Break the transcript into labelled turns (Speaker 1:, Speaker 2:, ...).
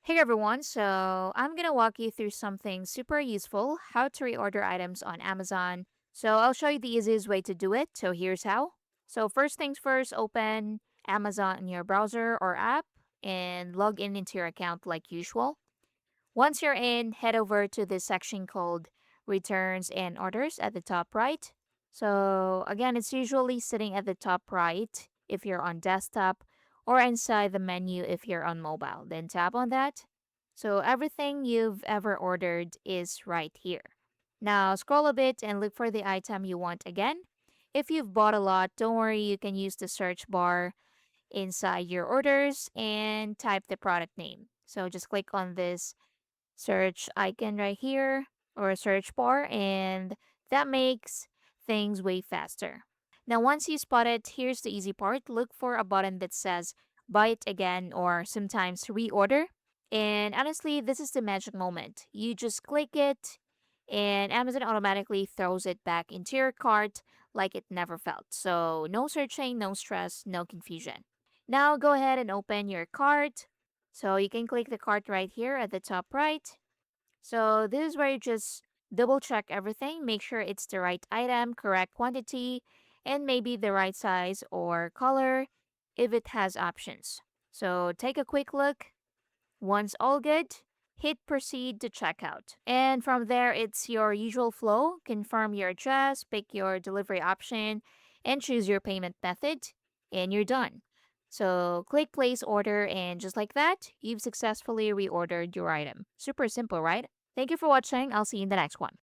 Speaker 1: Hey everyone, so I'm gonna walk you through something super useful, how to reorder items on Amazon. So I'll show you the easiest way to do it. So here's how. So first things first, open Amazon in your browser or app and log in into your account like usual. Once you're in, head over to this section called returns and orders at the top right. So again, it's usually sitting at the top right if you're on desktop or inside the menu if you're on mobile. Then tap on that. So everything you've ever ordered is right here. Now scroll a bit and look for the item you want again. If you've bought a lot, don't worry, you can use the search bar inside your orders and type the product name. So just click on this search icon right here or a search bar, and that makes things way faster. Now, once you spot it, here's the easy part. Look for a button that says buy it again or sometimes reorder. And honestly, this is the magic moment. You just click it, and Amazon automatically throws it back into your cart like it never felt. So, no searching, no stress, no confusion. Now, go ahead and open your cart. So, you can click the cart right here at the top right. So this is where you just double check everything, make sure it's the right item, correct quantity, and maybe the right size or color if it has options. So take a quick look. Once all good, hit proceed to checkout. And from there, it's your usual flow. Confirm your address, pick your delivery option, and choose your payment method, and you're done. So click place order, and just like that, you've successfully reordered your item. Super simple, right? Thank you for watching. I'll see you in the next one.